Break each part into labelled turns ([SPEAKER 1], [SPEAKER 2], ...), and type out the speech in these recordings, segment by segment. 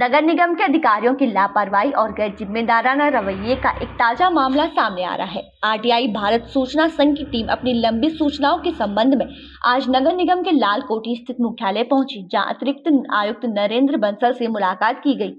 [SPEAKER 1] नगर निगम के अधिकारियों की लापरवाही और गैर जिम्मेदाराना रवैये का एक ताजा मामला सामने आ रहा है। आरटीआई भारत सूचना संघ की टीम अपनी लंबी सूचनाओं के संबंध में आज नगर निगम के लाल कोठी स्थित मुख्यालय पहुंची, जहां अतिरिक्त आयुक्त नरेंद्र बंसल से मुलाकात की गई।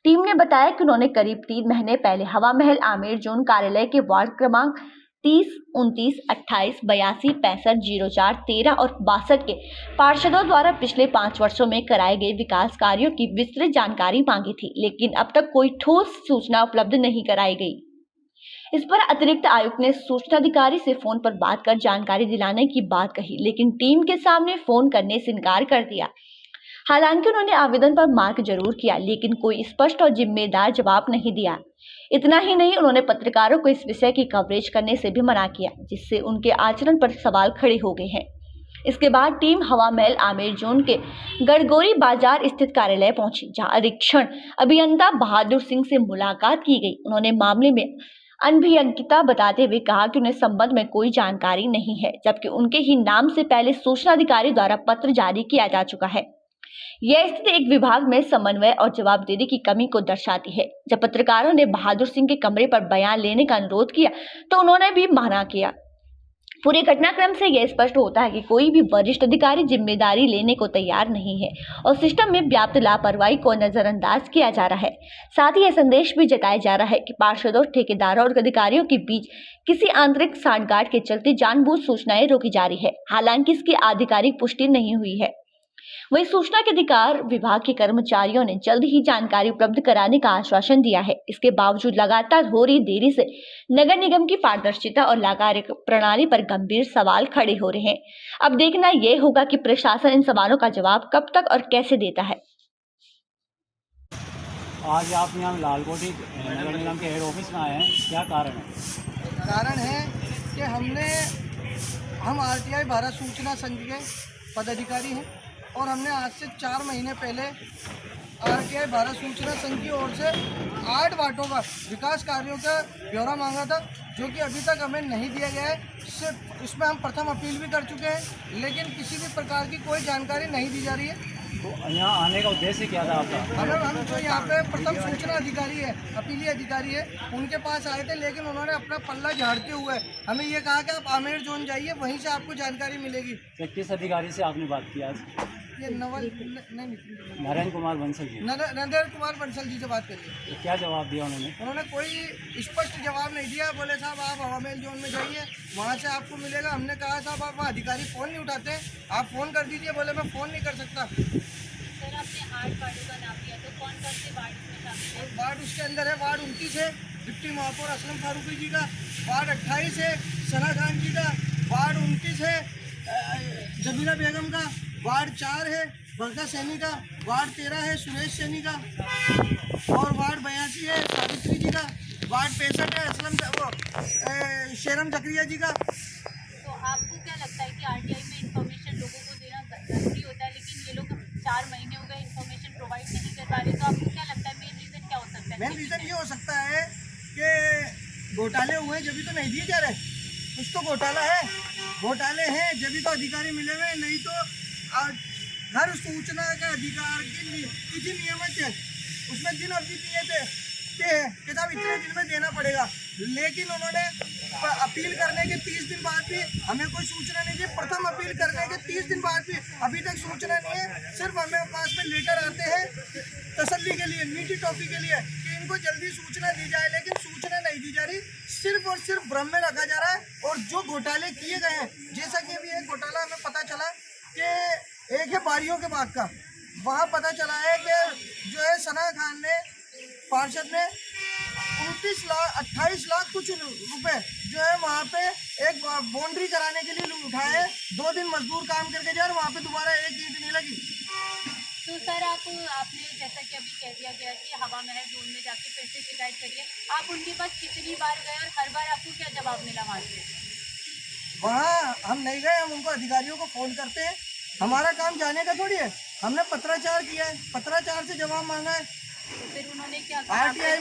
[SPEAKER 1] टीम ने बताया कि उन्होंने करीब 3 महीने पहले हवा महल आमेर जोन कार्यालय के वार्ड क्रमांक 30, 29, 28, 82, 65, 04, 13 और 62 के पार्षदों द्वारा पिछले 5 वर्षों में कराए गए विकास कार्यों की विस्तृत जानकारी मांगी थी, लेकिन अब तक कोई ठोस सूचना उपलब्ध नहीं कराई गई। इस पर अतिरिक्त आयुक्त ने सूचना अधिकारी से फोन पर बात कर जानकारी दिलाने की बात कही, लेकिन टीम के सामने फोन करने से इनकार कर दिया। हालांकि उन्होंने आवेदन पर मार्क जरूर किया, लेकिन कोई स्पष्ट और जिम्मेदार जवाब नहीं दिया। इतना ही नहीं, उन्होंने पत्रकारों को इस विषय की कवरेज करने से भी मना किया, जिससे उनके आचरण पर सवाल खड़े हो गए हैं। इसके बाद टीम हवा महल आमेर जोन के गड़गोरी बाजार स्थित कार्यालय पहुंची, जहां अधीक्षण अभियंता बहादुर सिंह से मुलाकात की गई। उन्होंने मामले में अनभियंता बताते हुए कहा कि उन्हें संबंध में कोई जानकारी नहीं है, जबकि उनके ही नाम से पहले सूचना अधिकारी द्वारा पत्र जारी किया जा चुका है। यह स्थिति एक विभाग में समन्वय और जवाबदेही की कमी को दर्शाती है। जब पत्रकारों ने बहादुर सिंह के कमरे पर बयान लेने का अनुरोध किया, तो उन्होंने भी मना किया। पूरे घटनाक्रम से यह स्पष्ट होता है कि कोई भी वरिष्ठ अधिकारी जिम्मेदारी लेने को तैयार नहीं है और सिस्टम में व्याप्त लापरवाही को नजरअंदाज किया जा रहा है। साथ ही यह संदेश भी जताया जा रहा है कि पार्षदों, ठेकेदारों और अधिकारियों के बीच किसी आंतरिक सांठगांठ के चलते जानबूझ सूचनाएं रोकी जा रही है, हालांकि इसकी आधिकारिक पुष्टि नहीं हुई है। वहीं सूचना के अधिकार विभाग के कर्मचारियों ने जल्द ही जानकारी उपलब्ध कराने का आश्वासन दिया है। इसके बावजूद लगातार हो रही देरी से नगर निगम की पारदर्शिता और कार्य प्रणाली पर गंभीर सवाल खड़े हो रहे हैं। अब देखना यह होगा कि प्रशासन इन सवालों का जवाब कब तक और कैसे देता है।
[SPEAKER 2] आज आप यहाँ लालकोठी नगर निगम के हेड ऑफिस में आए हैं, क्या कारण है?
[SPEAKER 3] कारण है कि हम आरटीआई भारत सूचना संघ के पदाधिकारी हैं और हमने आज से 4 महीने पहले आरटीआई भारत सूचना संघ की ओर से 8 वार्डों का विकास कार्यों का ब्यौरा मांगा था, जो कि अभी तक हमें नहीं दिया गया है। सिर्फ इसमें हम प्रथम अपील भी कर चुके हैं, लेकिन किसी भी प्रकार की कोई जानकारी नहीं दी जा रही है।
[SPEAKER 2] तो यहाँ आने का उद्देश्य क्या था आपका?
[SPEAKER 3] हम जो यहाँ पे प्रथम सूचना अधिकारी है, अपीली अधिकारी है, उनके पास आए थे, लेकिन उन्होंने अपना पल्ला झाड़ते हुए हमें ये कहा कि आप आमेर जोन जाइए, वहीं से आपको जानकारी मिलेगी।
[SPEAKER 2] तो किस अधिकारी से आपने बात की आज?
[SPEAKER 3] ये
[SPEAKER 2] नरेंद्र कुमार बंसल जी।
[SPEAKER 3] नरेंद्र कुमार बंसल जी से बात करिए।
[SPEAKER 2] तो क्या जवाब दिया उन्होंने?
[SPEAKER 3] उन्होंने कोई स्पष्ट जवाब नहीं दिया। बोले साहब आप हवामेल जोन में जाइए, वहाँ से आपको मिलेगा। हमने कहा साहब आप वहाँ अधिकारी फ़ोन नहीं उठाते, आप फ़ोन कर दीजिए। बोले मैं फ़ोन नहीं कर सकता।
[SPEAKER 4] सर आपने 8 वार्डों का नाम दिया, तो कौन कौन से वार्ड में शामिल?
[SPEAKER 3] वार्ड उसके अंदर है, वार्ड 29 है डिप्टी महापौर असलम फारूकी जी का, वार्ड 28 है सना खान जी का, वार्ड 29 है जमीला बेगम का, वार्ड 4 है बरका सैनी का, वार्ड 13 है सुरेश सैनी का, और वार्ड 82 है सावित्री जी का, वार्ड 65 है असलम शेरम जकरिया जी का।
[SPEAKER 4] तो आपको क्या लगता है कि आरटीआई में इंफॉर्मेशन लोगों को देना जरूरी होता है, लेकिन ये लोग 4 महीने हो गए इंफॉर्मेशन प्रोवाइड नहीं कर पा रहे, तो आपको क्या लगता है मेन रीज़न क्या हो सकता है?
[SPEAKER 3] मेन रीज़न ये हो सकता है कि घोटाले हुए जब भी तो नहीं दिए जा रहे। कुछ तो घोटाला है, घोटाले हैं जब भी तो अधिकारी मिले हुए, नहीं तो हर सूचना का अधिकार की तिथि नियमित है, उसमें दिन अवधि दिए थे कि साहब इतने दिन में देना पड़ेगा, लेकिन उन्होंने अपील करने के 30 दिन बाद भी हमें कोई सूचना नहीं दी। प्रथम अपील करने के 30 दिन बाद भी अभी तक सूचना नहीं है। सिर्फ हमें पास में लेटर आते हैं तसल्ली के लिए, मीठी टॉफी के लिए कि इनको जल्दी सूचना दी जाए, लेकिन सूचना नहीं दी जा रही। सिर्फ और सिर्फ भ्रम में रखा जा रहा है। और जो घोटाले किए गए हैं, जैसा कि अभी एक घोटाला हमें पता चला कि एक है बारियों के बाग का, वहाँ पता चला है कि जो है सना खान ने, पार्षद ने 28 लाख कुछ रुपए जो है वहाँ पे एक बाउंड्री कराने के लिए उठाए। 2 दिन मजदूर काम करके जाए, वहाँ पे दोबारा एक ईंट नहीं लगी।
[SPEAKER 4] तो सर आपने जैसा कि अभी कह दिया गया कि हवा महल जोन में जाके फिर से शिकायत करिए, आप उनके पास कितनी बार गए और हर बार आपको क्या जवाब मिला वहाँ से?
[SPEAKER 3] वहाँ हम नहीं गए, हम उनको अधिकारियों को फ़ोन करते हैं। हमारा काम जाने का थोड़ी है, हमने पत्राचार किया है, पत्राचार से जवाब मांगा है।
[SPEAKER 4] तो फिर उन्होंने क्या कहा?
[SPEAKER 3] आरटीआई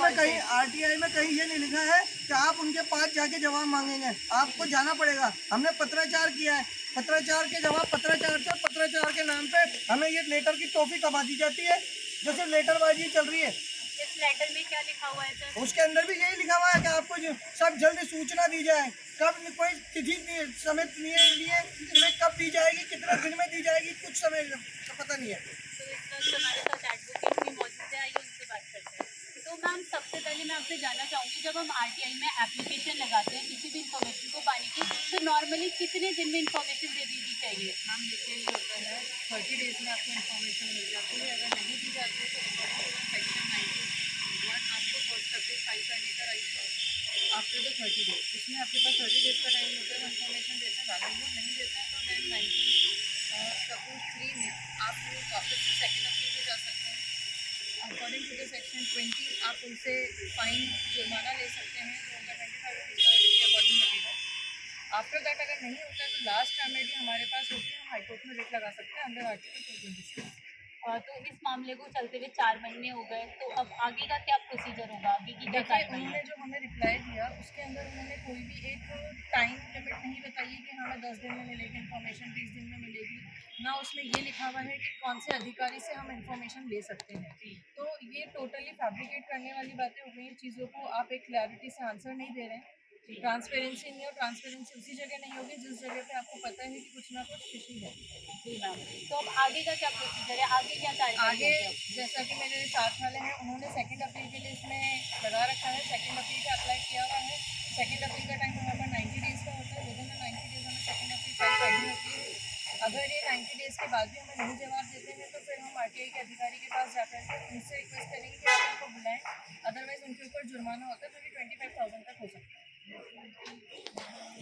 [SPEAKER 3] में कहीं ये नहीं लिखा है कि आप उनके पास जाके जवाब मांगेंगे, आपको जाना पड़ेगा। हमने पत्राचार किया है, पत्राचार के जवाब पत्राचार के नाम पे हमें ये लेटर की टॉफी कमा दी जाती है जो सिर्फ लेटरबाजी चल रही है।
[SPEAKER 4] इस लेटर में क्या लिखा हुआ है सर?
[SPEAKER 3] उसके अंदर भी यही लिखा हुआ है कि आपको सब जल्द सूचना दी जाए। कब कोई तिथि समय लिए हमें कब दी जाएगी, कितने दिन में दी जाएगी, कुछ समय का पता नहीं है।
[SPEAKER 4] तो इस वक्त हमारे साथ एडवोकेट भी मौजूद है, आइए उनसे बात करते हैं। तो मैम, सबसे पहले मैं आपसे जानना चाहूँगी, जब हम आरटीआई में एप्लीकेशन लगाते हैं किसी भी इन्फॉर्मेशन को पाने की, तो नॉर्मली कितने दिन में इन्फॉर्मेशन दे दी चाहिए?
[SPEAKER 5] मैम देखिए, ये होता है 30 डेज़ में आपको इन्फॉर्मेशन मिल जाती है। अगर नहीं दी जाती है तो अकॉर्डिंग टू सेक्शन 91 आपको फर्स्ट सर्विस फाइल करने का राइट है आफ्टर द 30 डेज। इसमें आपके पास 30 डेज़ का टाइम होता है इन्फॉर्मेशन देते हैं। वैलिड वो नहीं देता है तो देन 19(3) में आप वापस से सेकेंड अपील में जा सकते हैं। अकॉर्डिंग टू द सेक्शन 20 आप उनसे फाइन जुर्माना ले सकते हैं, जो उनका 25 रुपीज़ के अकॉर्डिंग लगेगा। आफ्टर दैट अगर नहीं होता है तो लास्ट रेमेडी हमारे पास होती है, हम हाईकोर्ट में रिट लगा सकते हैं अंडर आर्टिकल 226।
[SPEAKER 4] तो इस मामले को चलते हुए 4 महीने हो गए, तो अब आगे का क्या प्रोसीजर होगा, आगे की क्या
[SPEAKER 5] देखिए,
[SPEAKER 4] कार्रवाई है?
[SPEAKER 5] उन्होंने जो हमें रिप्लाई दिया उसके अंदर उन्होंने कोई भी एक टाइम लिमिट नहीं बताई कि हमें 10 दिन में मिलेगी इन्फॉर्मेशन, 20 दिन में मिलेगी। ना उसमें ये लिखा हुआ है कि कौन से अधिकारी से हम इन्फॉर्मेशन ले सकते हैं। तो ये टोटली फैब्रिकेट करने वाली बातें हो गई हैं। चीज़ों को आप एक क्लैरिटी से आंसर नहीं दे रहे हैं। ट्रांसपेरेंसी नहीं, और ट्रांसपेरेंसी उसी जगह नहीं होगी जिस जगह पे आपको पता है कि कुछ ना कुछ फिशी है।
[SPEAKER 4] जी मैम, तो अब आगे का क्या प्रोसीजर है, आगे क्या कार्रवाई
[SPEAKER 5] आगे
[SPEAKER 4] होगी अब?
[SPEAKER 5] जैसा कि मेरे साथ वाले हैं, उन्होंने सेकंड अपील के लिए इसमें लगा रखा है, सेकंड अपील का अप्लाई किया हुआ है। सेकंड अपील का टाइम हमारे पास 90 डेज़ का होता है। विदिन द 90 डेज़ हमें सेकंड अपील फाइल करनी होती है। अगर ये 90 डेज़ के बाद भी हमें नहीं जवाब देते हैं तो फिर हम आरटीआई के अधिकारी के पास जाकर के उनसे रिक्वेस्ट करेंगे कि आप उनको बुलाएं। अदरवाइज़ उनके ऊपर जुर्माना होता है जो कि 25,000 तक हो सकता है।